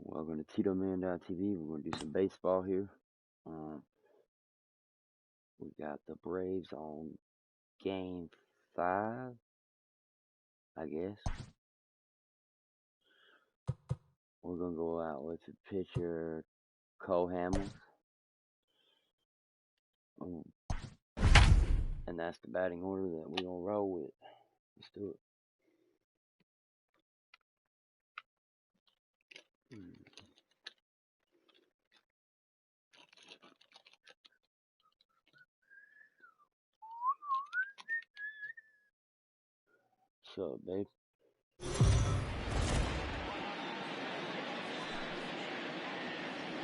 Welcome to TitoMan.tv. We're going to do some baseball here. We got the Braves on game 5, I guess. We're going to go out with the pitcher, Cole Hamels. And that's the batting order that we're going to roll with. Let's do it. What's up, babe?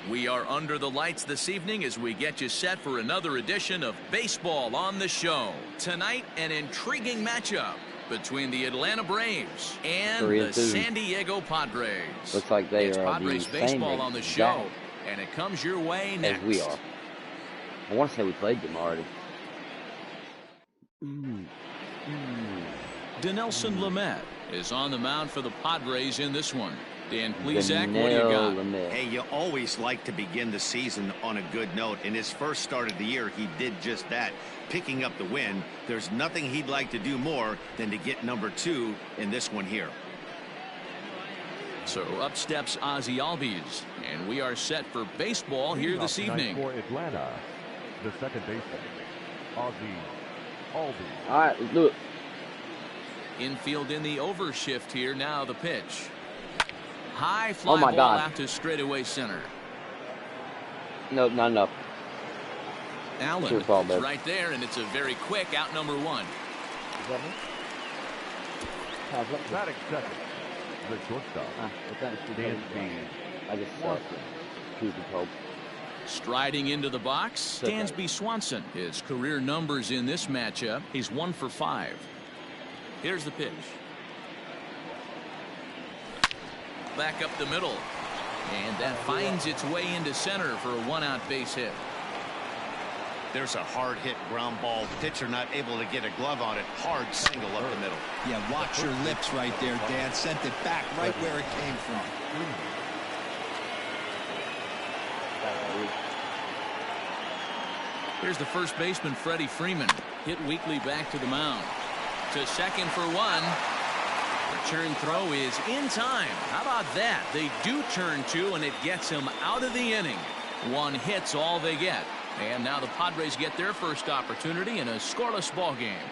We are under the lights this evening as we get you set for another edition of Baseball on the Show. Tonight, an intriguing matchup between the Atlanta Braves and the San Diego Padres. Looks like they it's are Padres the baseball same on the show, and it comes your way next. As we are. I want to say we played them already. Dinelson Lamet is on the mound for the Padres in this one. Dan Plesac, what do you got? Hey, you always like to begin the season on a good note. In his first start of the year, he did just that, picking up the win. There's nothing he'd like to do more than to get number 2 in this one here. So up steps Ozzie Albies, and we are set for baseball here this evening. For Atlanta, the second baseman, Ozzie Albies. All right, let's do it. Infield in the overshift here. Now the pitch. High fly ball out to straightaway center. No, not enough. Allen is right there, and it's a very quick out number 1. Batting second, the shortstop. I just Striding into the box, Dansby Swanson. His career numbers in this matchup, he's 1 for 5. Here's the pitch. Back up the middle, and that finds its way into center for a 1-out base hit. There's a hard hit ground ball. Pitcher not able to get a glove on it. Hard single up the middle. Yeah, watch your lips right there, Dan. Sent it back right where it came from. Here's the first baseman, Freddie Freeman. Hit weakly back to the mound. To second for 1. Return throw is in time. How about that? They do turn 2, and it gets him out of the inning. 1 hit's all they get. And now the Padres get their first opportunity in a scoreless ball game.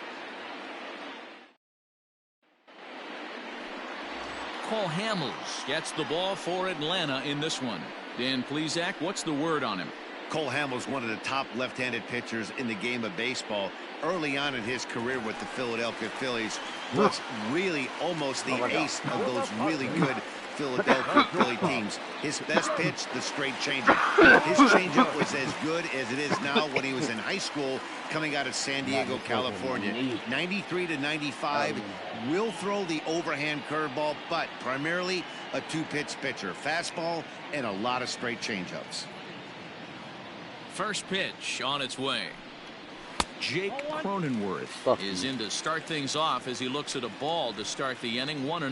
Cole Hamels gets the ball for Atlanta in this one. Dan Plesac, what's the word on him? Cole Hamels, one of the top left-handed pitchers in the game of baseball. Early on in his career with the Philadelphia Phillies, was really almost the ace of those really good Philadelphia Philly teams. His best pitch, the straight changeup. His changeup was as good as it is now when he was in high school coming out of San Diego, California. 93 to 95, will throw the overhand curveball, but primarily a 2-pitch pitcher. Fastball and a lot of straight changeups. First pitch on its way. Jake Cronenworth is in to start things off as he looks at a ball to start the inning. 1-0.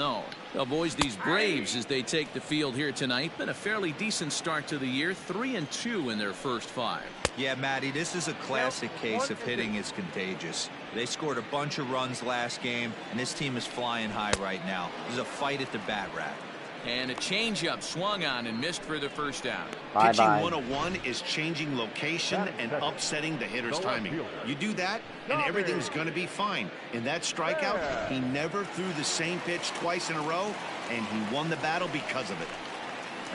Now, boys, these Braves, as they take the field here tonight, been a fairly decent start to the year. 3-2 in their first 5. Yeah, Matty, this is a classic case of hitting is contagious. They scored a bunch of runs last game, and this team is flying high right now. This is a fight at the bat rack. And a changeup swung on and missed for the first out. Pitching 101 is changing location and upsetting the hitter's timing. You do that, and everything's going to be fine. In that strikeout, he never threw the same pitch twice in a row, and he won the battle because of it.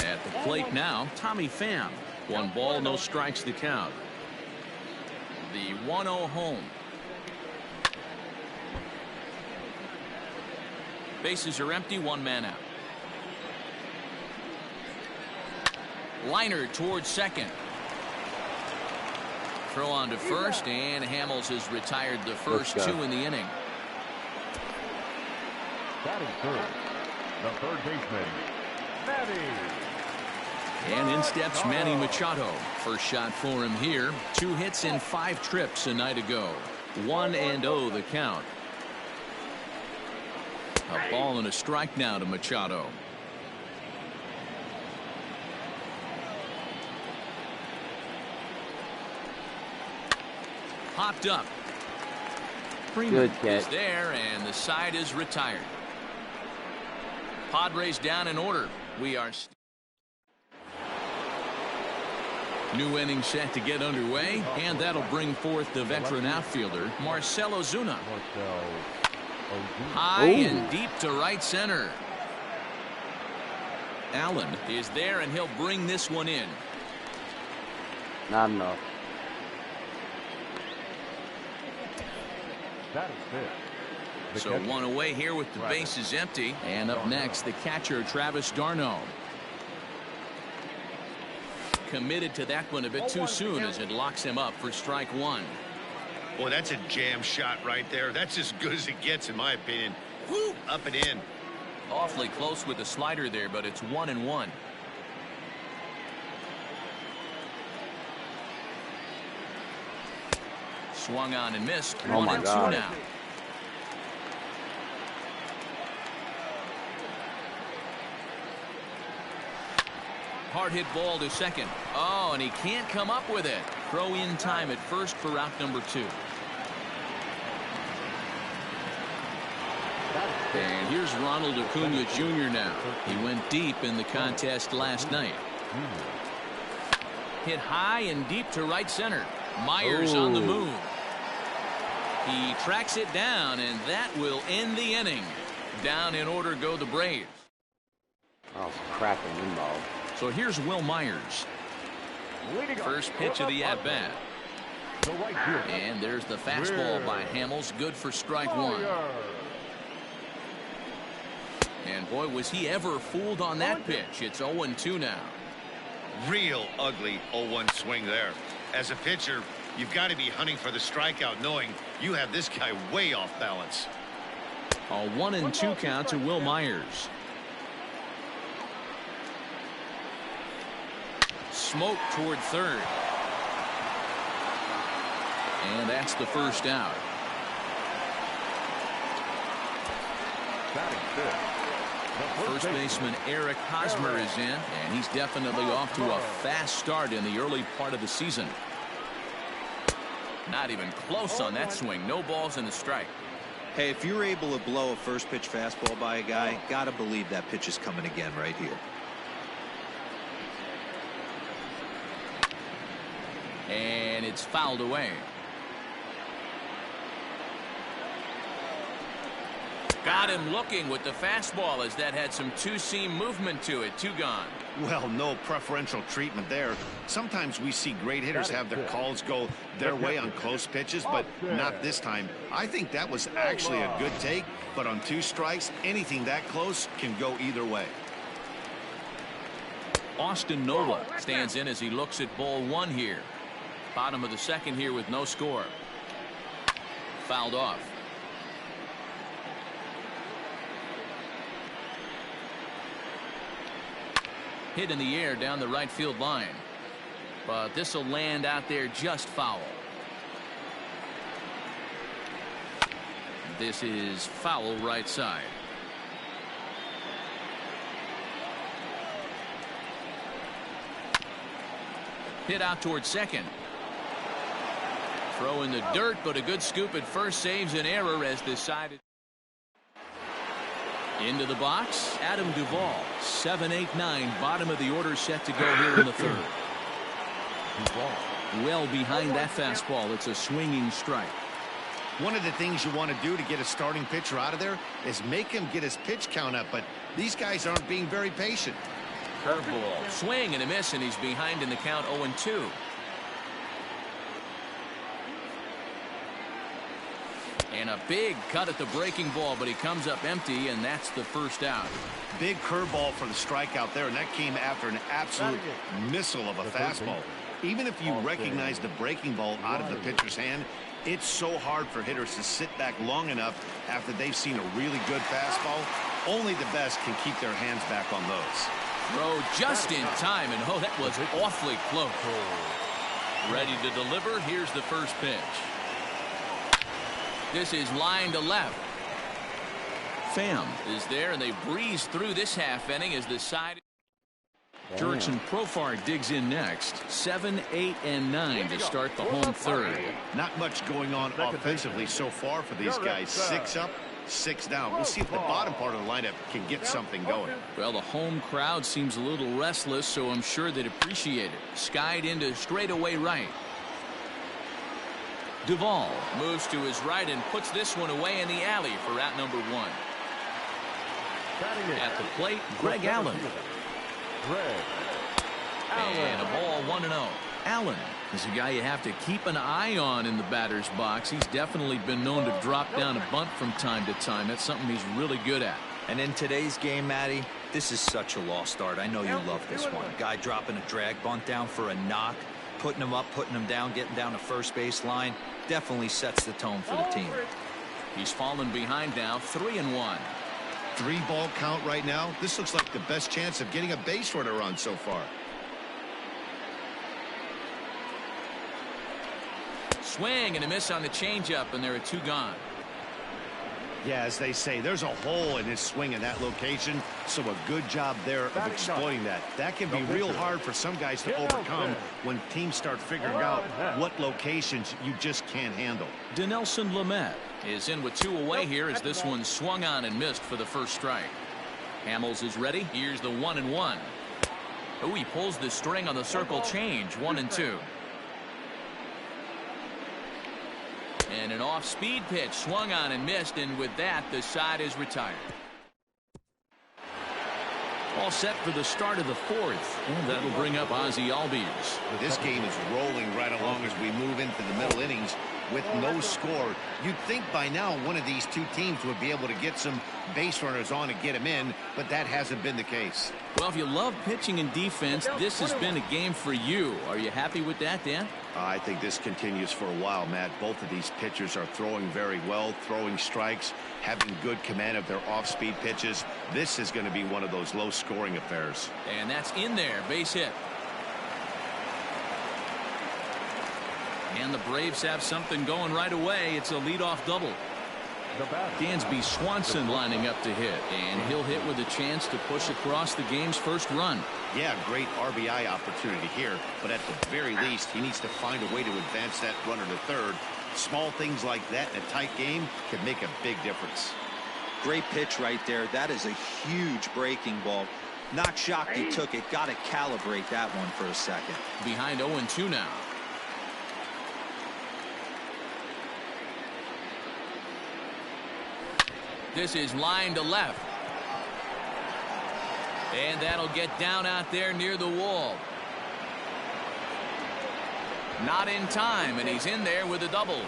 At the plate now, Tommy Pham. 1 ball, no strikes to count. The 1-0 home. Bases are empty, 1 man out. Liner towards second. Throw on to first, and Hamels has retired the first 2 in the inning. Batting third, the third baseman, Manny. And in steps Manny Machado. First shot for him here. 2 hits in 5 trips a night ago. 1-0 the count. A ball and a strike now to Machado. Popped up. Freeman Good is catch. there, and the side is retired. Padres down in order. We are new inning set to get underway, and that'll bring forth the veteran outfielder, Marcell Ozuna. High and deep to right center. Allen is there, and he'll bring this one in. Not enough. That is it. So one away here with the bases empty. And up next, the catcher, Travis d'Arnaud. Committed to that one a bit too soon as it locks him up for strike one. Boy, that's a jam shot right there. That's as good as it gets, in my opinion. Woo, up and in. Awfully close with the slider there, but it's 1-1. Swung on and missed. Oh my 1-2 God. now. Hard hit ball to second. Oh, and he can't come up with it. Throw in time at first for out number 2. And here's Ronald Acuna Jr. now. He went deep in the contest last night. Hit high and deep to right center. Myers on the move. He tracks it down, and that will end the inning. Down in order go the Braves. Oh, cracking involved. So here's Will Myers. First pitch of the at-bat. And there's the fastball by Hamels. Good for strike one. And boy, was he ever fooled on that pitch. It's 0-2 now. Real ugly 0-1 swing there. As a pitcher, you've got to be hunting for the strikeout, knowing you have this guy way off balance. A 1-2 count to Will Myers. Smoke toward third. And that's the first out. First baseman Eric Hosmer is in, and he's definitely off to a fast start in the early part of the season. Not even close on that swing. No balls in the strike. Hey, if you're able to blow a first pitch fastball by a guy, gotta believe that pitch is coming again right here. And it's fouled away. Got him looking with the fastball, as that had some two-seam movement to it. 2 gone. Well, no preferential treatment there. Sometimes we see great hitters have their calls go their way on close pitches, but not this time. I think that was actually a good take, but on 2 strikes, anything that close can go either way. Austin Nola stands in as he looks at ball 1 here. Bottom of the second here with no score. Fouled off. Hit in the air down the right field line. But this will land out there just foul. This is foul right side. Hit out towards second. Throw in the dirt, but a good scoop at first saves an error as decided. Into the box, Adam Duvall. 7-8-9, bottom of the order set to go here in the third. Well behind that fastball. It's a swinging strike. One of the things you want to do to get a starting pitcher out of there is make him get his pitch count up, but these guys aren't being very patient. Curveball. Swing and a miss, and he's behind in the count 0-2. And a big cut at the breaking ball, but he comes up empty, and that's the first out. Big curveball for the strikeout there, and that came after an absolute missile of a fastball. Even if you recognize the breaking ball out of the pitcher's hand, it's so hard for hitters to sit back long enough after they've seen a really good fastball. Only the best can keep their hands back on those. Throw just in time, and oh, that was awfully close. Ready to deliver. Here's the first pitch. This is line to left. Pham is there, and they breeze through this half inning as the side. Jurickson Profar digs in next. 7, 8, and 9 to start the home third. Not much going on offensively so far for these guys. 6 up, 6 down. We'll see if the bottom part of the lineup can get something going. Well, the home crowd seems a little restless, so I'm sure they'd appreciate it. Skied into straightaway right. Duvall moves to his right and puts this one away in the alley for out number 1. At the plate, Greg Allen. And a ball 1-0. Allen is a guy you have to keep an eye on in the batter's box. He's definitely been known to drop down a bunt from time to time. That's something he's really good at. And in today's game, Matty, this is such a lost art. I know you love this one. Guy dropping a drag bunt down for a knock, putting him up, putting him down, getting down the first base line. Definitely sets the tone for the team. He's fallen behind now, 3-1. 3-ball count right now. This looks like the best chance of getting a base runner on so far. Swing and a miss on the changeup, and there are 2 gone. Yeah, as they say, there's a hole in his swing in that location, so a good job there of exploiting that. That can be real hard for some guys to overcome when teams start figuring out what locations you just can't handle. Dinelson Lamet is in with 2 away here as this one swung on and missed for the first strike. Hamels is ready. Here's the 1-1. Oh, he pulls the string on the circle change. 1-2. And an off-speed pitch swung on and missed, and with that, the side is retired. All set for the start of the 4th, and that'll bring up Ozzie Albies. This game is rolling right along as we move into the middle innings with no score. You'd think by now one of these 2 teams would be able to get some base runners on and get them in, but that hasn't been the case. Well, if you love pitching and defense, this has been a game for you. Are you happy with that, Dan? I think this continues for a while, Matt. Both of these pitchers are throwing very well, throwing strikes, having good command of their off-speed pitches. This is going to be one of those low-scoring affairs. And that's in there, base hit. And the Braves have something going right away. It's a leadoff double. Dansby Swanson lining up to hit, and he'll hit with a chance to push across the game's first run. Yeah, great RBI opportunity here, but at the very least, he needs to find a way to advance that runner to third. Small things like that in a tight game can make a big difference. Great pitch right there. That is a huge breaking ball. Not shocked he took it. Got to calibrate that one for a second. Behind 0-2 now. This is line to left. And that'll get down out there near the wall. Not in time, and he's in there with a double.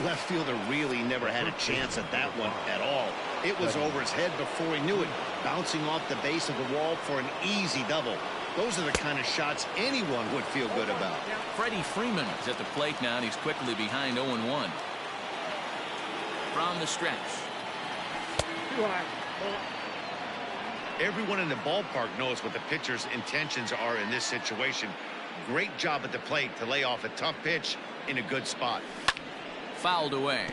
Left fielder really never had a chance at that one at all. It was over his head before he knew it, bouncing off the base of the wall for an easy double. Those are the kind of shots anyone would feel good about. Freddie Freeman is at the plate now, and he's quickly behind 0-1. From the stretch. Everyone in the ballpark knows what the pitcher's intentions are in this situation. Great job at the plate to lay off a tough pitch in a good spot. Fouled away.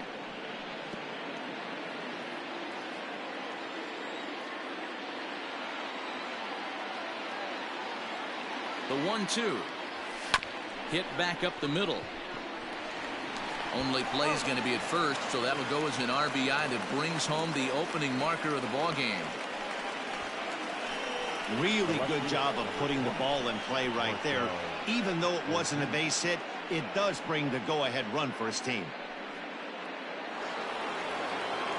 The 1-2. Hit back up the middle. Only play is going to be at first, so that'll go as an RBI that brings home the opening marker of the ball game. Really good job of putting the ball in play right there. Even though it wasn't a base hit, it does bring the go-ahead run for his team.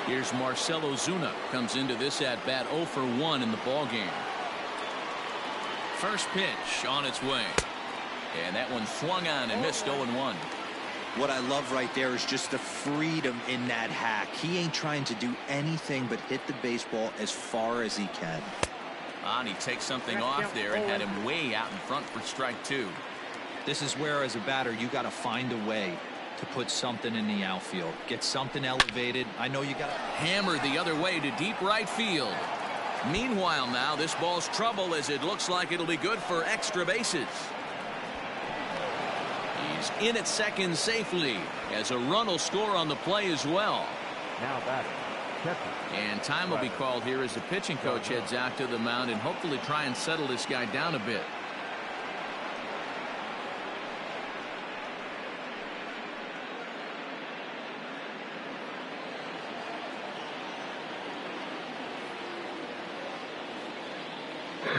Here's Marcell Ozuna. Comes into this at-bat 0 for 1 in the ball game. First pitch on its way. And that one swung on and missed 0-1. What I love right there is just the freedom in that hack. He ain't trying to do anything but hit the baseball as far as he can. And he takes something off there and had him way out in front for strike 2. This is where, as a batter, you got to find a way to put something in the outfield. Get something elevated. I know you got to hammer the other way to deep right field. Meanwhile now, this ball's trouble as it looks like it'll be good for extra bases. He's in at second safely as a run will score on the play as well. Now batting, catcher. And time will be called here as the pitching coach heads out to the mound and hopefully try and settle this guy down a bit.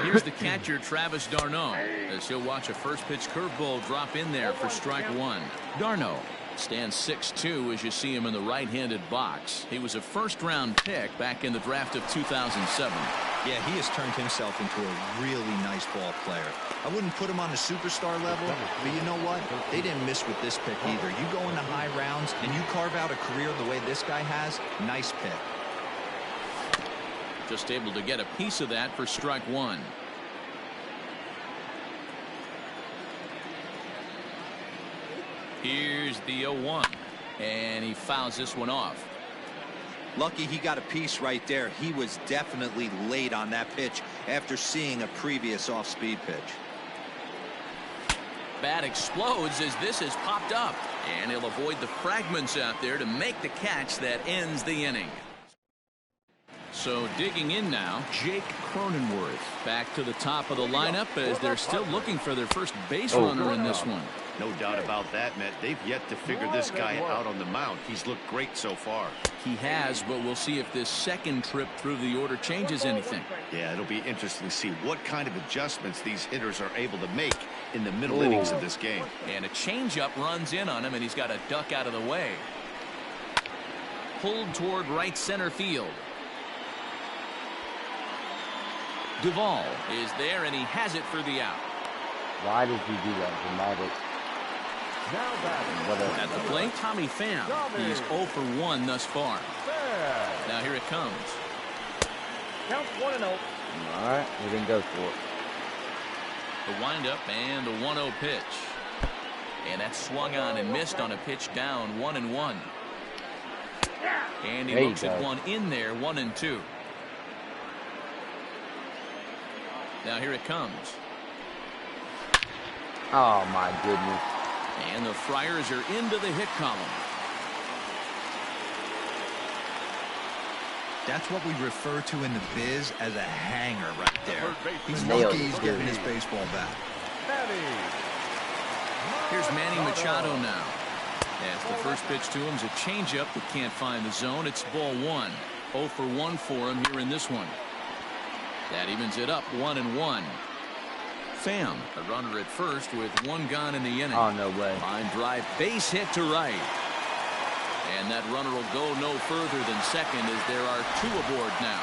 Here's the catcher, Travis d'Arnaud, as he'll watch a first pitch curveball drop in there for strike one. d'Arnaud stands 6'2" as you see him in the right-handed box. He was a first-round pick back in the draft of 2007. Yeah, he has turned himself into a really nice ball player. I wouldn't put him on a superstar level, but you know what? They didn't miss with this pick either. You go into high rounds and you carve out a career the way this guy has, nice pick. Just able to get a piece of that for strike one. Here's the 0-1, and he fouls this one off. Lucky he got a piece right there. He was definitely late on that pitch after seeing a previous off-speed pitch. Bat explodes as this has popped up, and he'll avoid the fragments out there to make the catch that ends the inning. So digging in now, Jake Cronenworth back to the top of the lineup as they're still looking for their first base runner in this one. No doubt about that, Matt. They've yet to figure this guy out on the mound. He's looked great so far. He has, but we'll see if this second trip through the order changes anything. Yeah, it'll be interesting to see what kind of adjustments these hitters are able to make in the middle innings of this game. And a changeup runs in on him, and he's got a duck out of the way. Pulled toward right center field. Duvall is there, and he has it for the out. Why did he do that? Dramatic. Now batting. At the plate, Tommy Pham. He's 0 for 1 thus far. Now here it comes. Count 1-0. All right, we didn't go for it. The windup and the 1-0 pitch. And that swung on and missed on a pitch down 1-1. And he looks at one in there, 1-2. Now here it comes. Oh my goodness. And the Friars are into the hit column. That's what we refer to in the biz as a hanger right there. He's Nailed lucky it. he's getting his baseball back. Here's Manny Machado now. As the first pitch to him is a changeup that can't find the zone. It's ball one. 0 for 1 for him here in this one. That evens it up 1-1. Pham, a runner at first with one gone in the inning. Oh, no way. Line drive, base hit to right. And that runner will go no further than second as there are 2 aboard now.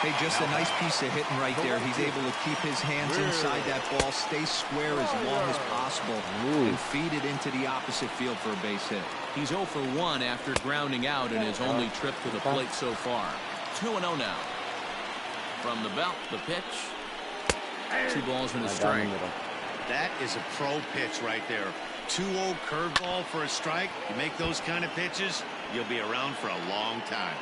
Hey, just a nice piece of hitting right there. He's able to keep his hands inside that ball, stay square as long as possible, and feed it into the opposite field for a base hit. He's 0 for 1 after grounding out in his only trip to the plate so far. 2-0 now. From the belt, the pitch. 2 balls and a strike. That is a pro pitch right there. 2-0 curveball for a strike. You make those kind of pitches, you'll be around for a long time.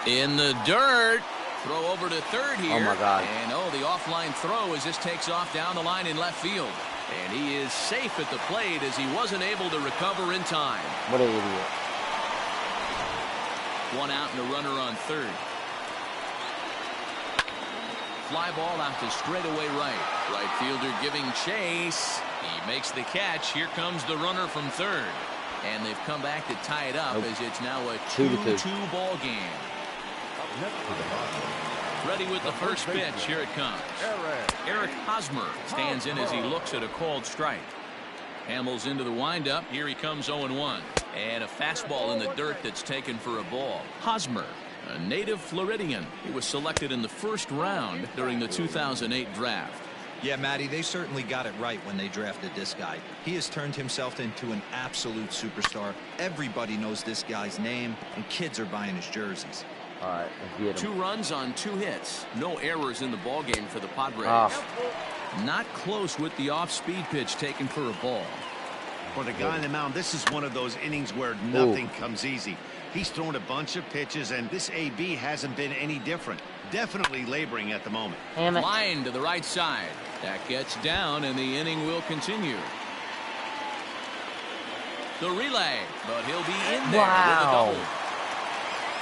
In the dirt. Throw over to third here. Oh my God. And the offline throw as this takes off down the line in left field. And he is safe at the plate as he wasn't able to recover in time. What an idiot. 1 out and a runner on third. Fly ball out to straightaway right. Right fielder giving chase. He makes the catch. Here comes the runner from third. And they've come back to tie it up as it's now a 2-2 ball game. Ready with the first pitch. Here it comes. Eric Hosmer stands in as he looks at a called strike. Hamels into the windup. Here he comes 0-1. And a fastball in the dirt that's taken for a ball. Hosmer, a native Floridian. He was selected in the first round during the 2008 draft. Yeah, Matty, they certainly got it right when they drafted this guy. He has turned himself into an absolute superstar. Everybody knows this guy's name, and kids are buying his jerseys. All right, let's get him. 2 runs on 2 hits. No errors in the ballgame for the Padres. Not close with the off-speed pitch taken for a ball. For the guy on the mound, this is one of those innings where nothing comes easy. He's thrown a bunch of pitches, and this AB hasn't been any different. Definitely laboring at the moment. Line to the right side. That gets down, and the inning will continue. The relay, but he'll be in there with a double.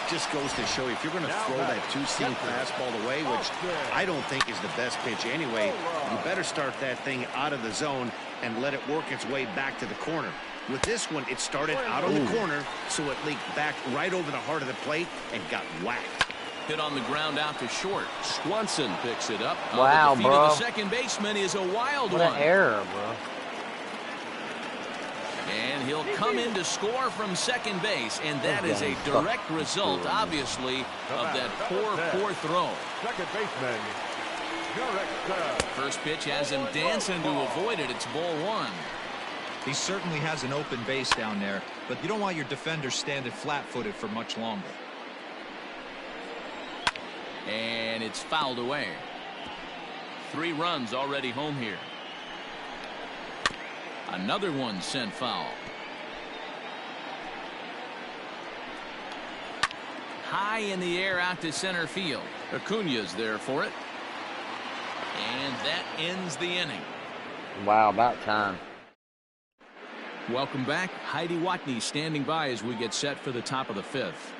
Just goes to show you, if you're going to throw that two-seam fastball away, which I don't think is the best pitch anyway, you better start that thing out of the zone and let it work its way back to the corner. With this one, it started out on the corner, so it leaked back right over the heart of the plate and got whacked. Hit on the ground out to short. Swanson picks it up. Wow, the feet bro. of the second baseman is a wild What one. an error, bro. And he'll come in to score from second base, and that is a direct result, obviously, of that poor throw. Second baseman, Derek. First pitch has him dancing to avoid it. It's ball one. He certainly has an open base down there, but you don't want your defender standing flat-footed for much longer. And it's fouled away. 3 runs already home here. Another one sent foul. High in the air out to center field. Acuna's there for it. And that ends the inning. Wow, about time. Welcome back. Heidi Watney standing by as we get set for the top of the 5th.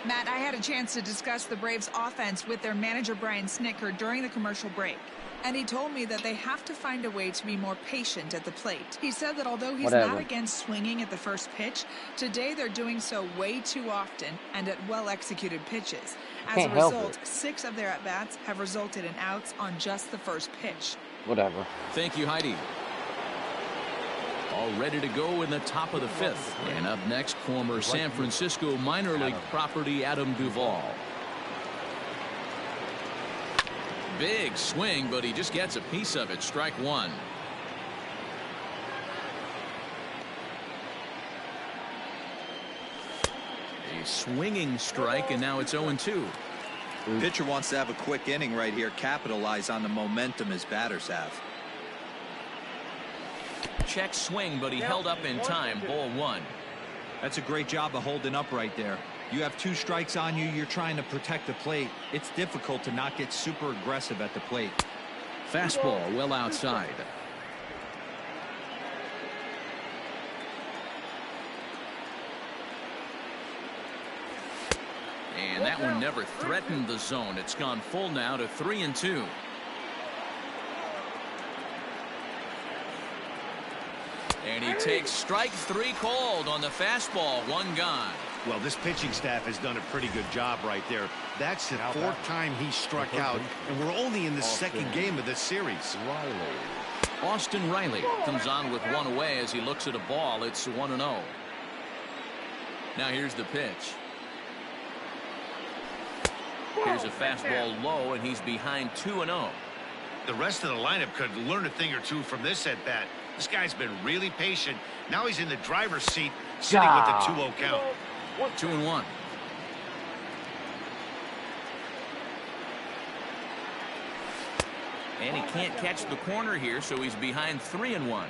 Matt, I had a chance to discuss the Braves offense with their manager Brian Snitker during the commercial break. And he told me that they have to find a way to be more patient at the plate. He said that although he's not against swinging at the first pitch, today they're doing so way too often and at well-executed pitches. As a result, 6 of their at-bats have resulted in outs on just the first pitch. Whatever. Thank you, Heidi. All ready to go in the top of the 5th. And up next, former San Francisco minor league property Adam Duvall. Big swing, but he just gets a piece of it. Strike one. A swinging strike, and now it's 0-2. Pitcher wants to have a quick inning right here, capitalize on the momentum his batters have. Check swing, but he held up in time. Ball one. That's a great job of holding up right there. You have 2 strikes on you. You're trying to protect the plate. It's difficult to not get super aggressive at the plate. Fastball well outside. And that one never threatened the zone. It's gone full now to 3-2. And he takes strike 3 called on the fastball. 1 gone. Well, this pitching staff has done a pretty good job right there. That's the 4th time he struck out, and we're only in the 2nd game of this series. Austin Riley comes on with 1 away as he looks at a ball. It's 1-0. Now here's the pitch. Here's a fastball low, and he's behind 2-0. The rest of the lineup could learn a thing or two from this at bat. This guy's been really patient. Now he's in the driver's seat, sitting with the 2-0 count. 2-1. And he can't catch the corner here, so he's behind 3-1.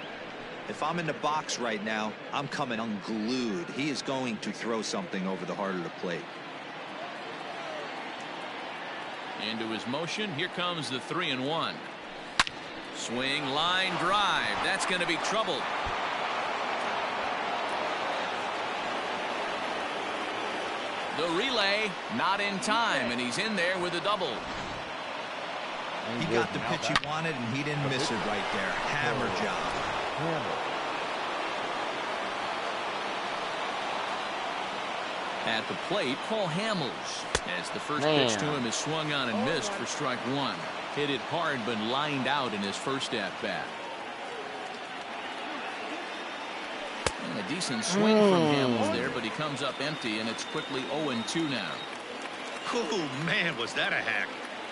If I'm in the box right now, I'm coming unglued. He is going to throw something over the heart of the plate. Into his motion. Here comes the 3-1. Swing, line, drive. That's going to be trouble. The relay not in time, and he's in there with a double. He got the pitch he wanted, and he didn't miss it right there. Hammer job. At the plate, Paul Hamels, as the first pitch to him is swung on and missed for strike 1. Hit it hard, but lined out in his first at-bat. And a decent swing from Hamels there, but he comes up empty, and it's quickly 0-2 now. Oh, man, was that a hack.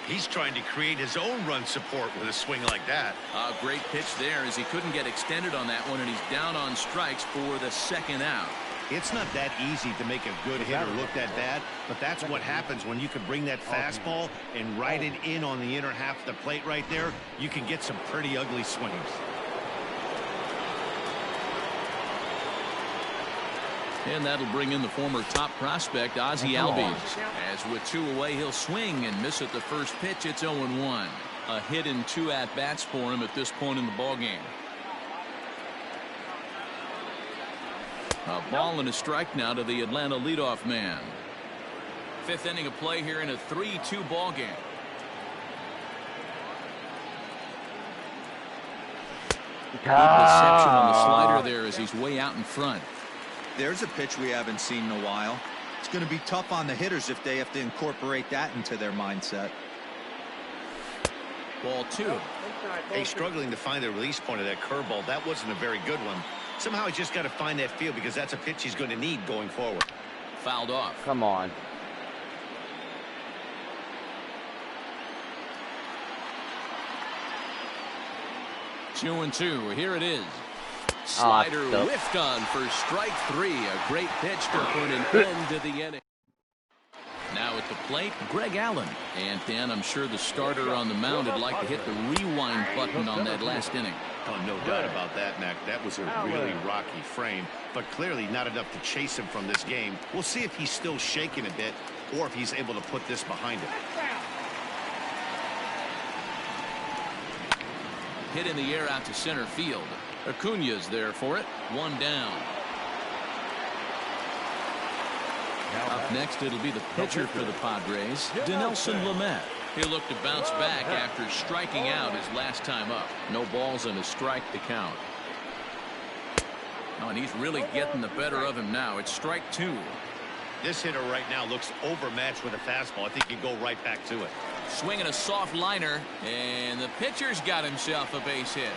He's trying to create his own run support with a swing like that. A great pitch there as he couldn't get extended on that one, and he's down on strikes for the 2nd out. It's not that easy to make a good hitter look that bad, but that's what happens when you can bring that fastball and ride it in on the inner half of the plate right there. You can get some pretty ugly swings. And that'll bring in the former top prospect, Ozzie Albies. As with 2 away, he'll swing and miss at the first pitch. It's 0-1. A hit in 2 at-bats for him at this point in the ballgame. A ball and a strike now to the Atlanta leadoff man. Fifth inning of play here in a 3-2 ball game. Good reception on the slider there as he's way out in front. There's a pitch we haven't seen in a while. It's going to be tough on the hitters if they have to incorporate that into their mindset. Ball 2. Hey, struggling to find the release point of that curveball. That wasn't a very good one. Somehow he's just got to find that feel because that's a pitch he's going to need going forward. Fouled off. Come on. Two and two. Here it is. Slider whiffed on for strike 3. A great pitch to put an end to the inning. Now at the plate, Greg Allen. And Dan, I'm sure the starter on the mound would like to hit the rewind button on that last inning. Oh, no doubt about that, Mac. That was a really rocky frame, but clearly not enough to chase him from this game. We'll see if he's still shaking a bit or if he's able to put this behind him. Hit in the air out to center field. Acuna's there for it. One down. Up next, it'll be the pitcher for the Padres, Dinelson Lamet. He'll look to bounce back after striking out his last time up. No balls and a strike to count. Oh, and he's really getting the better of him now. It's strike 2. This hitter right now looks overmatched with a fastball. I think he can go right back to it. Swinging a soft liner, and the pitcher's got himself a base hit.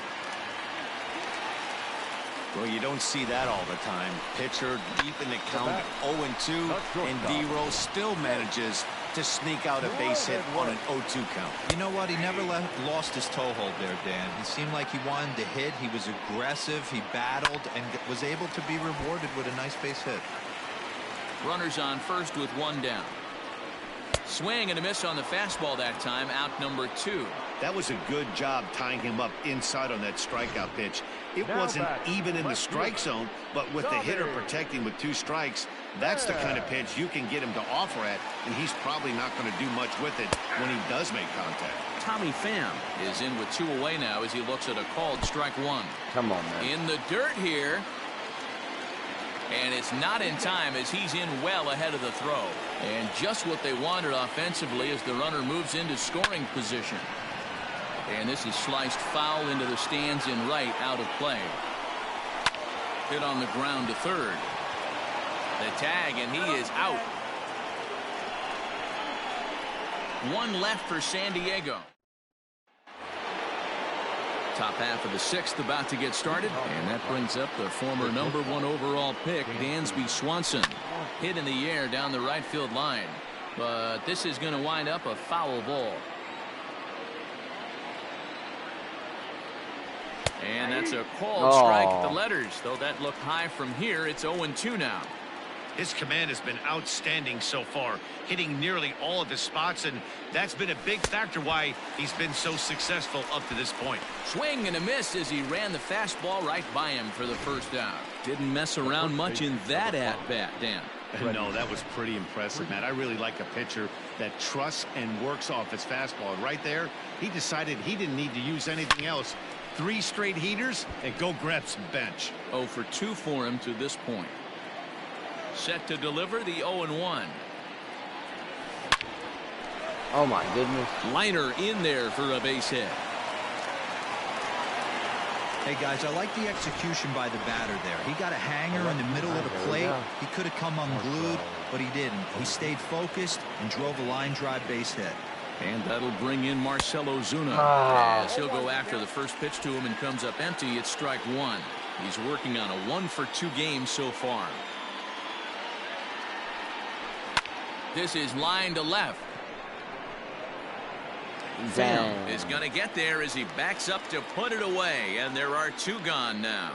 Well, you don't see that all the time. Pitcher deep in the count, 0-2, and D-Rose still manages to sneak out a base hit on an 0-2 count. You know what? He never lost his toehold there, Dan. He seemed like he wanted to hit. He was aggressive. He battled and was able to be rewarded with a nice base hit. Runners on first with one down. Swing and a miss on the fastball that time. Out number 2. That was a good job tying him up inside on that strikeout pitch. It wasn't even in the strike zone, but with the hitter protecting with 2 strikes, that's the kind of pitch you can get him to offer at, and he's probably not going to do much with it when he does make contact. Tommy Pham is in with 2 away now as he looks at a called strike 1. Come on, man. In the dirt here. And it's not in time as he's in well ahead of the throw. And just what they wanted offensively as the runner moves into scoring position. And this is sliced foul into the stands in right, out of play. Hit on the ground to third. The tag, and he is out. 1 left for San Diego. Top half of the 6th about to get started, and that brings up the former #1 overall pick, Dansby Swanson. Hit in the air down the right field line, but this is going to wind up a foul ball. And that's a called strike at the letters, though that looked high from here. It's 0-2 now. His command has been outstanding so far, hitting nearly all of his spots, and that's been a big factor why he's been so successful up to this point. Swing and a miss as he ran the fastball right by him for the first down. Didn't mess around much in that at-bat, Dan. No, that was pretty impressive, Matt. I really like a pitcher that trusts and works off his fastball. And right there, he decided he didn't need to use anything else. 3 straight heaters and go grab some bench. 0 for 2 for him to this point. Set to deliver the 0-1. Oh my goodness. Liner in there for a base hit. Hey guys, I like the execution by the batter there. He got a hanger in the middle of the plate. He could have come unglued, but he didn't. He stayed focused and drove a line drive base hit. And that'll bring in Marcell Ozuna. As he'll go after the first pitch to him and comes up empty. It's strike 1. He's working on a 1 for 2 game so far. This is line to left. Pham is going to get there as he backs up to put it away, and there are 2 gone now.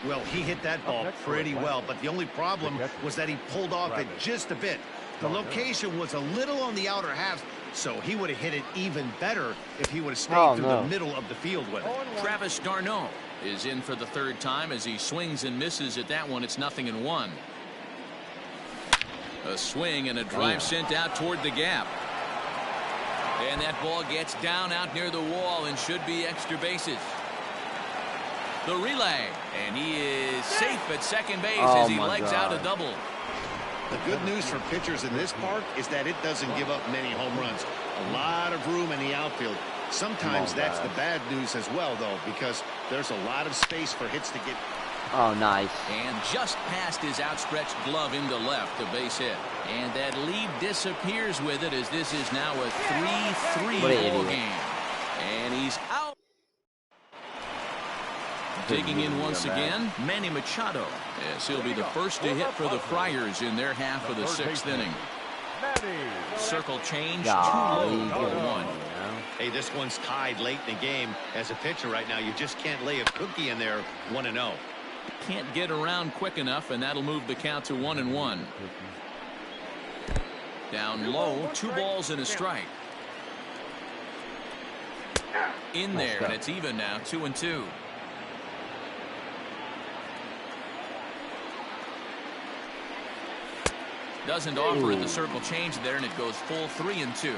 Well, he hit that ball pretty well, but the only problem was that he pulled off it just a bit. The location was a little on the outer half, so he would have hit it even better if he would have stayed through the middle of the field with it. Travis d'Arnaud is in for the 3rd time as he swings and misses at that one. It's 0-1. A swing and a drive sent out toward the gap. And that ball gets down out near the wall and should be extra bases. The relay, and he is safe at second base as he legs out a double. The good news for pitchers in this park is that it doesn't give up many home runs. A lot of room in the outfield. Sometimes that's the bad news as well, though, because there's a lot of space for hits to get. Oh, nice. And just past his outstretched glove into left, the base hit. And that lead disappears with it as this is now a 3-3 ball game. And he's out. Digging in once again, Manny Machado, as he'll be the first to hit for the Friars in their half of the sixth inning. Circle change, 2 low, 1. Hey, this one's tied late in the game. As a pitcher right now, you just can't lay a cookie in there. 1-0. Can't get around quick enough, and that'll move the count to 1-1. Down low, 2 balls and a strike. In there, and it's even now, 2-2. Doesn't offer it the circle change there, and it goes full 3-2.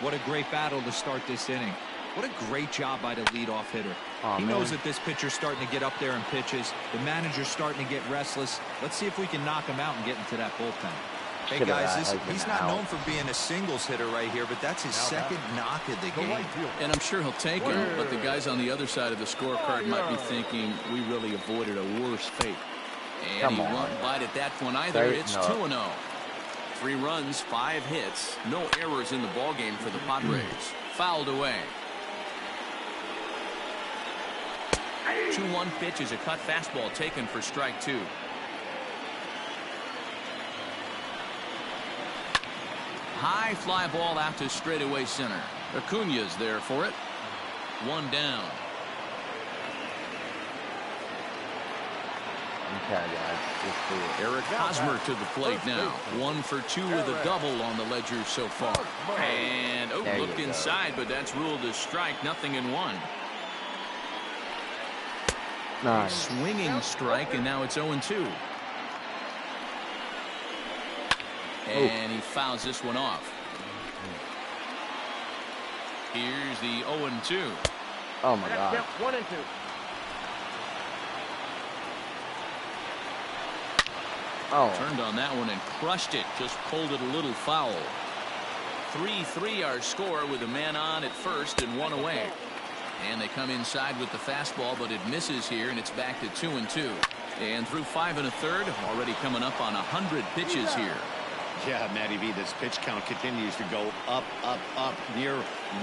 What a great battle to start this inning. What a great job by the leadoff hitter. He knows that this pitcher's starting to get up there in pitches. The manager's starting to get restless. Let's see if we can knock him out and get into that bullpen. Hey, guys, he's not known for being a singles hitter right here, but that's his second knock of the game. And I'm sure he'll take him, but the guys on the other side of the scorecard might be thinking we really avoided a worse fate. And he won't bite at that one either. It's 2-0. 3 runs, 5 hits, no errors in the ballgame for the Padres. Fouled away. 2-1 pitch is a cut fastball taken for strike 2. High fly ball out to straightaway center. Acuña's there for it. 1 down. Okay, guys. Eric Hosmer to the plate now. 1 for 2 with a double on the ledger so far. And looked inside, but that's ruled a strike. 0-1. Nice. Swinging strike, and now it's 0-2. And he fouls this one off. Here's the 0-2. Oh my God. 1-2. Turned on that one and crushed it. Just pulled it a little foul. 3-3 our score with a man on at first and 1 away. And they come inside with the fastball, but it misses here, and it's back to 2-2. And through 5 1/3, already coming up on 100 pitches here. Yeah, Matty V, this pitch count continues to go up, up, up. Near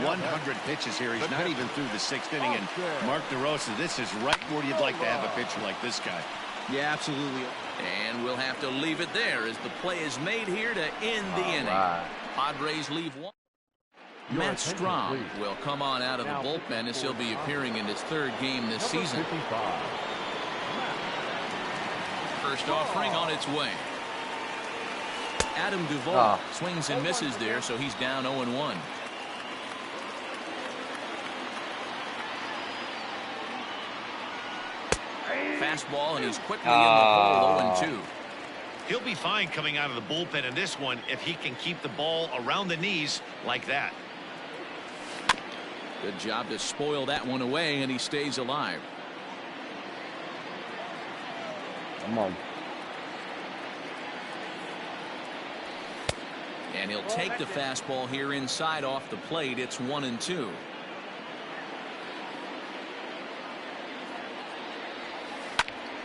100 pitches here. He's not even through the 6th inning. And Mark DeRosa, this is right where you'd like to have a pitcher like this guy. Yeah, absolutely. And we'll have to leave it there as the play is made here to end the inning. Padres leave 1. Matt Strom will come on out of the bullpen as he'll be appearing in his 3rd game this season. First offering on its way. Adam Duvall swings and misses there, so he's down 0-1. Fastball, and he's quickly in the hole. 0-2. He'll be fine coming out of the bullpen in this one if he can keep the ball around the knees like that. Good job to spoil that one away, and he stays alive. Come on. And he'll take the fastball here inside off the plate. It's 1-2.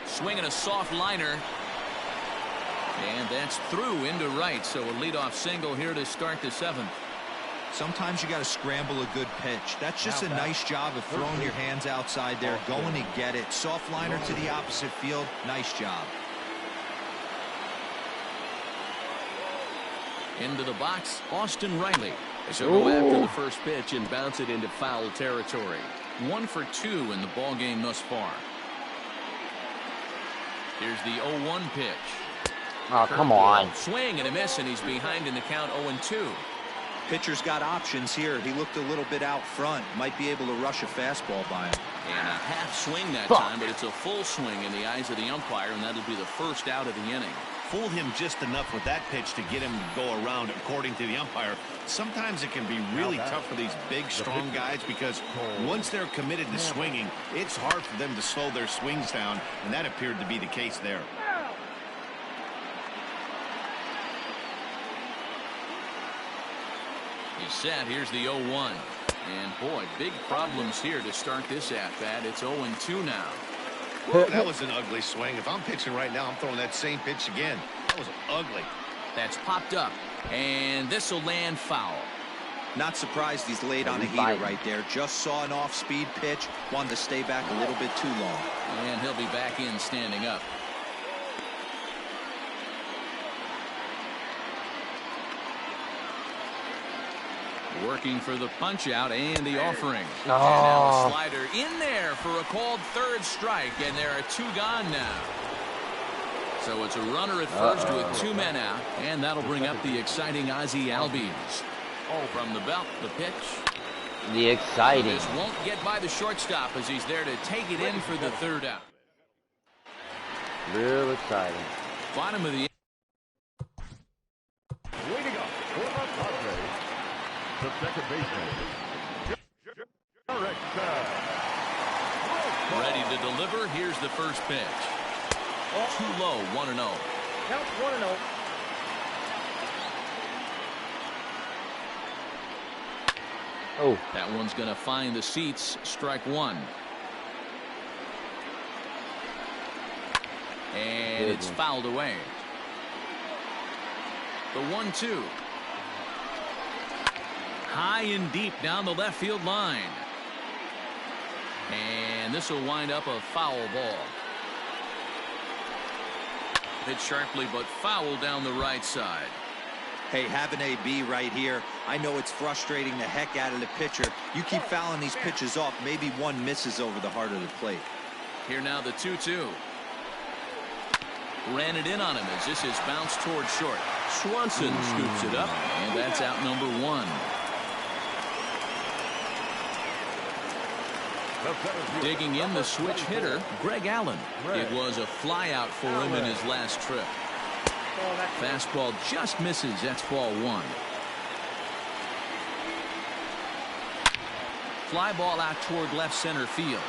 Swinging a soft liner. And that's through into right. So a leadoff single here to start the 7th. Sometimes you got to scramble a good pitch. That's just a nice job of throwing your hands outside there, going to get it. Soft liner to the opposite field. Nice job. Into the box, Austin Riley. So go after the first pitch and bounce it into foul territory. 1 for 2 in the ball game thus far. Here's the 0-1 pitch. Oh, come on. Swing and a miss, and he's behind in the count 0-2. Pitcher's got options here. He looked a little bit out front. Might be able to rush a fastball by him. And a half swing that time, but it's a full swing in the eyes of the umpire, and that'll be the first out of the inning. fool him just enough with that pitch to get him to go around, according to the umpire. Sometimes it can be really tough for these big, strong guys because once they're committed to swinging, it's hard for them to slow their swings down, and that appeared to be the case there. He's set. Here's the 0-1. And, boy, big problems here to start this at-bat. It's 0-2 now. Whoa, that was an ugly swing. If I'm pitching right now, I'm throwing that same pitch again. That was ugly. That's popped up. And this will land foul. Not surprised he's laid on a heater right there. Just saw an off-speed pitch. Wanted to stay back a little bit too long. And he'll be back in standing up. Working for the punch out and the offering. And now a slider in there for a called third strike, and there are 2 gone now. So it's a runner at first with 2 men out, and that'll bring up the exciting Ozzie Albies. From the belt, the pitch. The exciting. This won't get by the shortstop as he's there to take it in for the 3rd out. Real exciting. Bottom of the Waiting up for the Padres, the second baseman. ready to deliver. Here's the first pitch. Too low, 1-0. Count 1-0. Oh. That one's going to find the seats. Strike 1. And it's fouled away. The 1-2. High and deep down the left field line. And this will wind up a foul ball. Hit sharply but foul down the right side. Hey, have an AB right here. I know it's frustrating the heck out of the pitcher. You keep fouling these pitches off, maybe one misses over the heart of the plate. Here now the 2-2. Ran it in on him as this is bounced toward short. Swanson scoops it up, and that's out number 1. Digging in the switch hitter, Greg Allen. It was a flyout for him in his last trip. Fastball just misses. That's ball 1. Fly ball out toward left center field.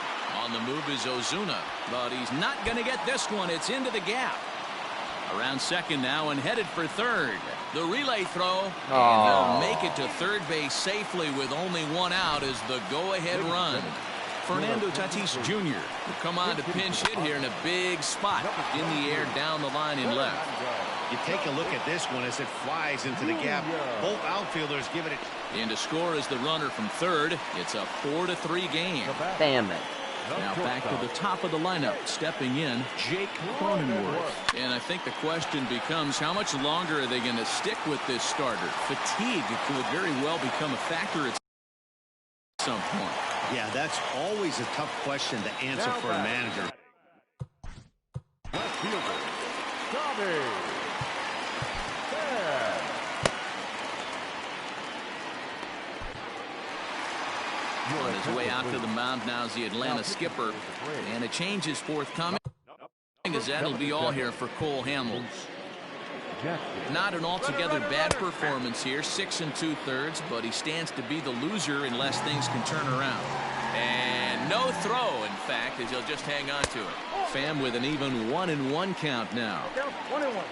On the move is Ozuna, but he's not going to get this one. It's into the gap. Around second now and headed for third. The relay throw, and they'll make it to third base safely with only 1 out as the go-ahead run. Fernando Tatis Jr. will come on to pinch hit here in a big spot in the air down the line in left. You take a look at this one as it flies into the gap. Both outfielders give it a... In to score is the runner from third. It's a 4-3 game. Damn it. Now back to the top of the lineup. Stepping in, Jake Cronenworth. And I think the question becomes, how much longer are they going to stick with this starter? Fatigue could very well become a factor at some point. Yeah, that's always a tough question to answer for a manager. Left fielder, Tommy. On his way out to the mound now is the Atlanta skipper. And a change is forthcoming, as that'll be all here for Cole Hamels. Not an altogether bad performance here, 6 2/3, but he stands to be the loser unless things can turn around. And no throw, in fact, as he'll just hang on to it. Pham with an even 1-1 count now. 1-1.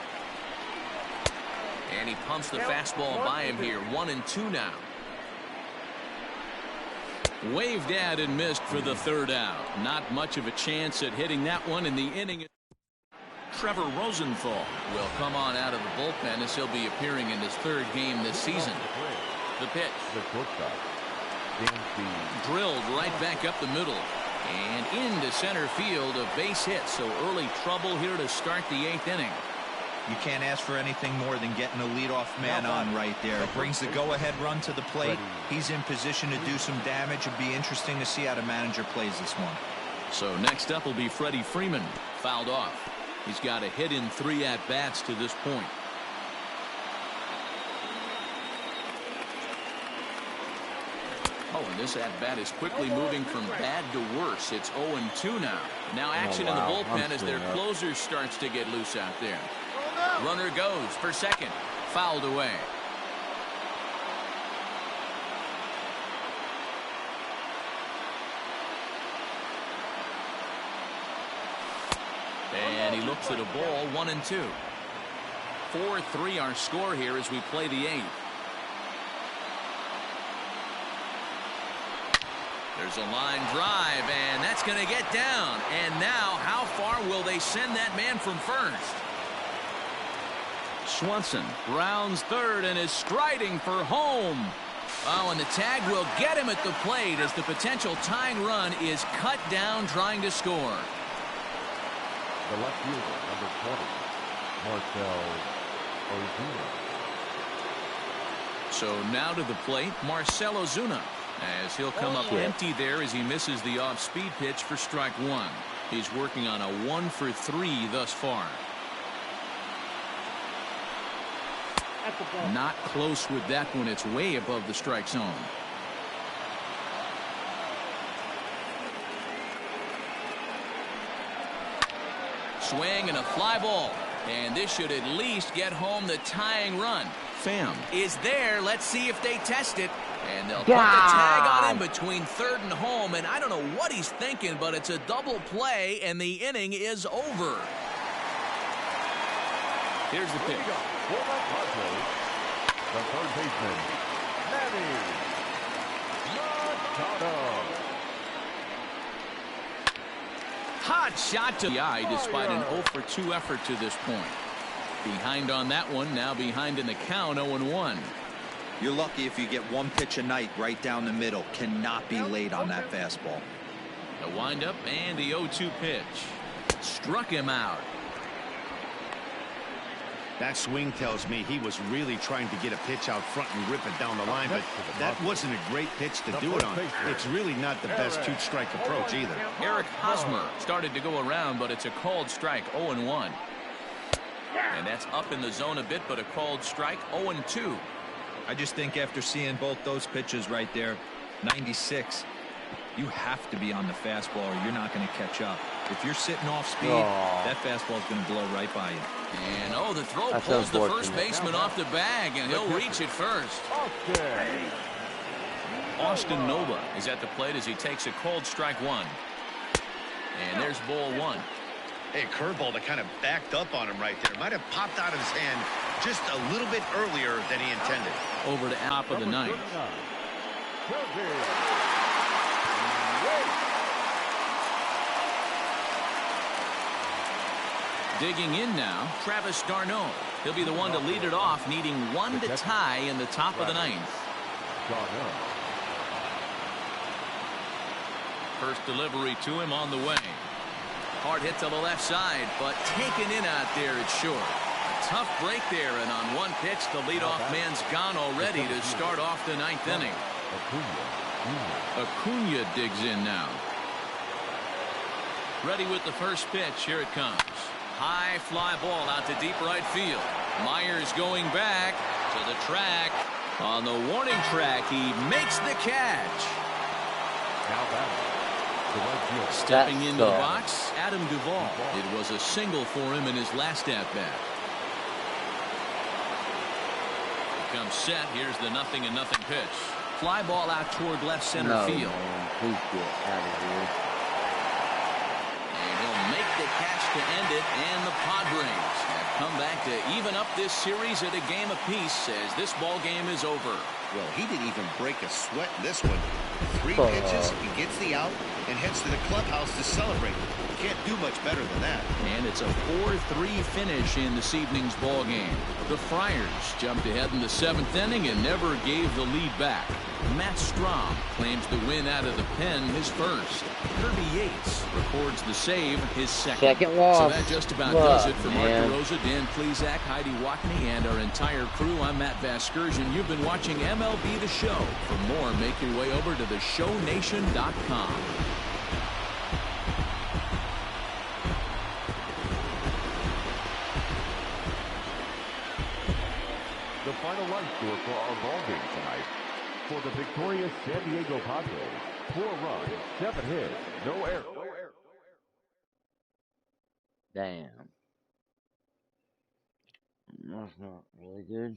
And he pumps the fastball by him here, 1-2 now. Waved at and missed for the 3rd out. Not much of a chance at hitting that one in the inning. Trevor Rosenthal will come on out of the bullpen as he'll be appearing in his 3rd game this season. The pitch. Drilled right back up the middle. And into center field, a base hit. So early trouble here to start the 8th inning. You can't ask for anything more than getting a leadoff man on right there. Brings the go-ahead run to the plate. He's in position to do some damage. It'd be interesting to see how the manager plays this one. So next up will be Freddie Freeman. Fouled off. He's got a hit in 3 at-bats to this point. Oh, and this at-bat is quickly moving from bad to worse. It's 0-2 now. Now action in the bullpen as their closer starts to get loose out there. Runner goes for second. Fouled away. And he looks at a ball, 1-2. 4-3 our score here as we play the 8th. There's a line drive, and that's going to get down. And now, how far will they send that man from first? Swanson rounds third and is striding for home. Oh, and the tag will get him at the plate as the potential tying run is cut down trying to score. The left fielder, number 20, Marcell Ozuna. So now to the plate, Marcell Ozuna, as he'll come up empty there as he misses the off-speed pitch for strike one. He's working on a 1-for-3 thus far. Not close with that one. It's way above the strike zone. Swing and a fly ball. And this should at least get home the tying run. Pham is there. Let's see if they test it. And they'll put the tag on him between third and home. And I don't know what he's thinking, but it's a double play, and the inning is over. Here's the pitch. The third baseman, Manny Machado. Hot shot to the eye despite an 0-for-2 effort to this point. Behind on that one, now behind in the count, 0-1. You're lucky if you get one pitch a night right down the middle. Cannot be late on that fastball. The windup and the 0-2 pitch. Struck him out. That swing tells me he was really trying to get a pitch out front and rip it down the line, but that wasn't a great pitch to do it on. It's really not the best two-strike approach either. Eric Hosmer started to go around, but it's a called strike, 0-1. And that's up in the zone a bit, but a called strike, 0-2. I just think after seeing both those pitches right there, 96, you have to be on the fastball or you're not going to catch up. If you're sitting off speed, that fastball is going to blow right by you. And the throw pulls the first baseman off the bag, and he'll reach it first. Austin Nova is at the plate as he takes a called strike one. And there's ball one. Hey, curveball that kind of backed up on him right there. Might have popped out of his hand just a little bit earlier than he intended. Over to top of the ninth. Digging in now, Travis d'Arnaud. He'll be the one to lead it off, needing one to tie in the top of the ninth. First delivery to him on the way. Hard hit to the left side, but taken in out there, it's short. A tough break there, and on one pitch, the leadoff man's gone already to start off the ninth inning. Acuna digs in now. Ready with the first pitch. Here it comes. High fly ball out to deep right field. Myers going back to the track. On the warning track, he makes the catch. Stepping into the box, Adam Duvall. It was a single for him in his last at-bat. Comes set. Here's the 0-0 pitch. Fly ball out toward left center field. Man, please get out of here. And he'll make the catch to end it, and the Padres have come back to even up this series at a game apiece as this ball game is over. Well, he didn't even break a sweat in this one. 3 pitches, he gets the out, and heads to the clubhouse to celebrate. Can't do much better than that. And it's a 4-3 finish in this evening's ball game. The Friars jumped ahead in the 7th inning and never gave the lead back. Matt Strahm claims the win out of the pen, his first. Kirby Yates records the save, his second. Loss. So that just about does it for Mark DeRosa, Dan Plesac, Heidi Watney, and our entire crew. I'm Matt Vasgersian. You've been watching MLB The Show. For more, make your way over to theshownation.com. The final line score for our ball game tonight. For the victorious San Diego Padres, 4 runs, 7 hits, no errors. Damn. That's not really good.